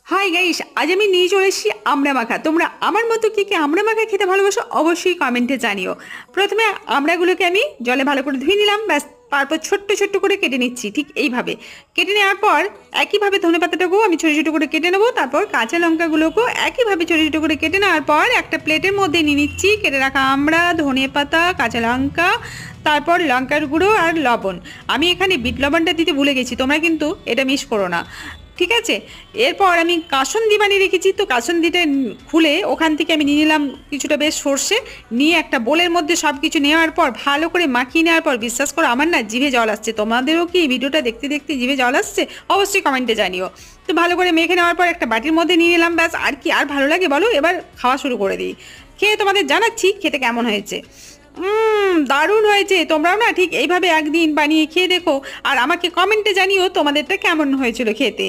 Hi guys, আজ আমি নিয়ে চলে এসেছি আমড়া মাখা। তোমরা আমার মতো কে কে আমড়া মাখা খেতে ভালোবাসো অবশ্যই কমেন্টে জানিও। প্রথমে আমড়াগুলোকে আমি জলে ভালো করে ধুয়ে নিলাম, ব্যাস। তারপর ছোট্ট ছোট্ট করে কেটে নিচ্ছি, ঠিক এইভাবে কেটে নেওয়ার পর একইভাবে ধনে পাতাটাকেও আমি ছোটো ছোটো করে কেটে নেবো। তারপর কাঁচা লঙ্কাগুলোকেও একইভাবে ছোটো ছোটো করে কেটে নেওয়ার পর একটা প্লেটের মধ্যে নিয়ে নিচ্ছি কেটে রাখা আমড়া, ধনে পাতা, কাঁচা লঙ্কা, তারপর লঙ্কার গুঁড়ো আর লবণ। আমি এখানে বিট লবণটা দিতে ভুলে গেছি, তোমরা কিন্তু এটা মিস করো না, ঠিক আছে। এরপর আমি কাসুন্দি বানিয়ে রেখেছি, তো কাসুন্দিটা খুলে ওখান থেকে আমি নিয়ে নিলাম কিছুটা বেশ সর্ষে, নিয়ে একটা বোলের মধ্যে সব কিছু নেওয়ার পর ভালো করে মাখিয়ে নেওয়ার পর বিশ্বাস করো আমার না জিভে জল আসছে। তোমাদেরও কি এই ভিডিওটা দেখতে দেখতে জিভে জল আসছে? অবশ্যই কমেন্টে জানিও। তো ভালো করে মেখে নেওয়ার পর একটা বাটির মধ্যে নিয়ে নিলাম, ব্যাস। আর কি আর ভালো লাগে বলো? এবার খাওয়া শুরু করে দিই। খেয়ে তোমাদের জানাচ্ছি খেতে কেমন হয়েছে। দারুণ হয়েছে। তোমরাও না ঠিক এইভাবে একদিন বানিয়ে খেয়ে দেখো, আর আমাকে কমেন্টে জানিও তোমাদেরটা কেমন হয়েছিল খেতে।